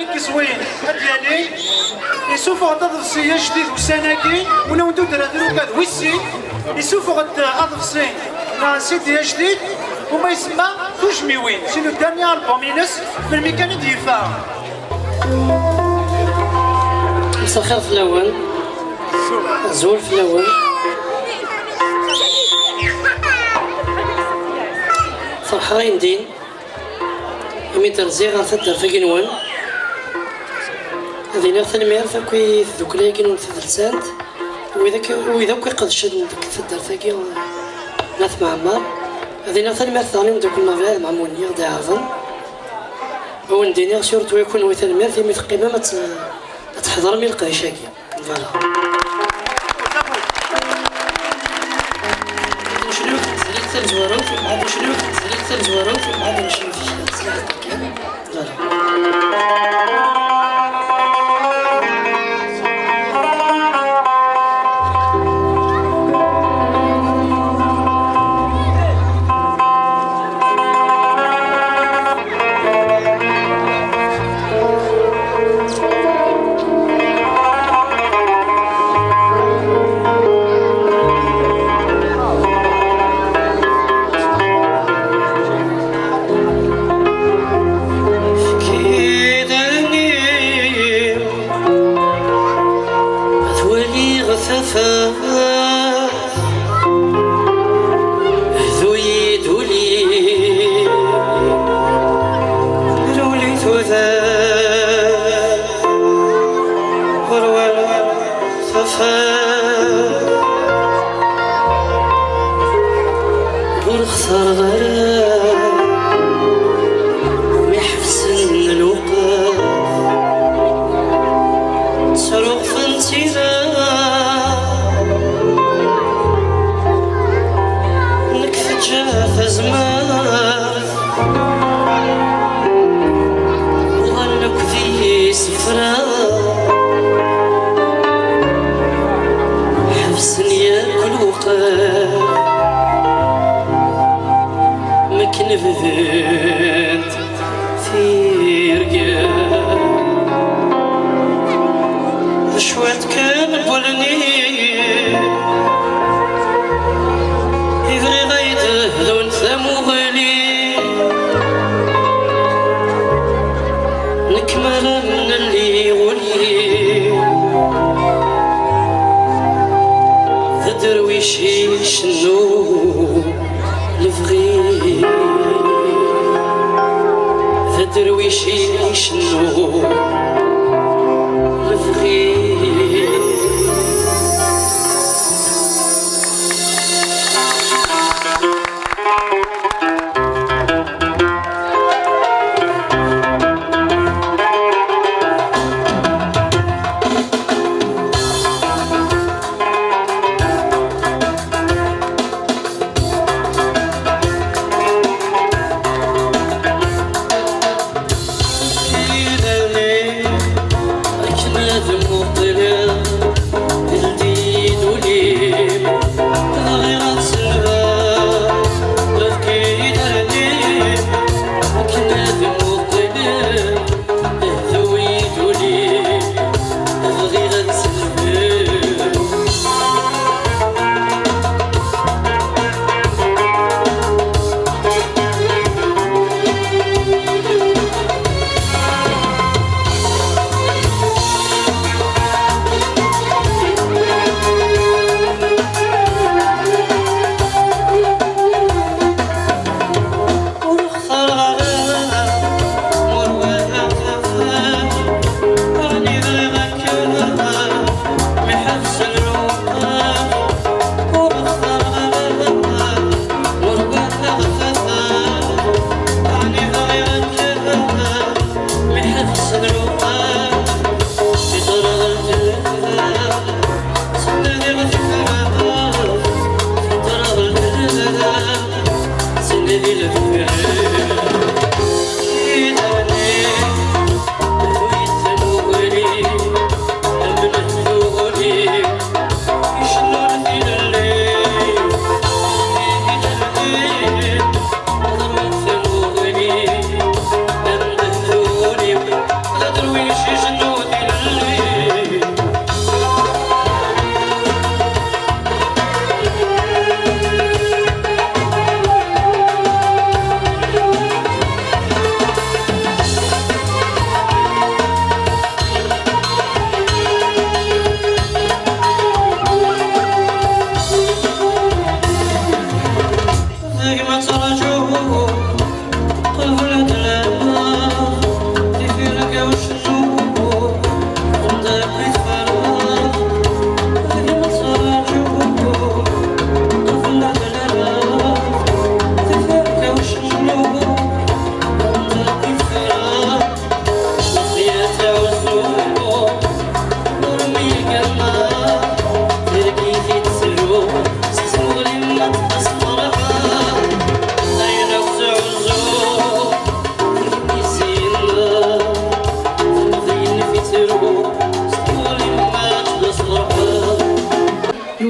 لك زوين ديالي يسوفو غتضفسي جديد وسناكي ونو ندير دروك ويسي يسوفو غتضفسي سيدي جديد وما يسمى توجميوين سي لو دانيير البوم ينس في الميكانيك ديفا. مساء الخير في الاول زول في الاول فرحان دين أمي ترزيغ غنثدر في قنوان هذه نغث المير فكوي ذوك لي قنوان في ثلثانت وإذا كوي قد شد ذوك ثدر ثاقي ناث معمر هذه نغث المير ثاني ودوك المغير مع مونيغ دي عظم هو ندينيغ سورتو يكون ويث المير في مثل قيمة ما تحضر مي القريشاكي فوالا شنو تزريت تزورو في بعض شنو تزريت تزورو في بعض شنو في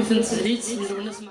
يوثن تسهليت الناس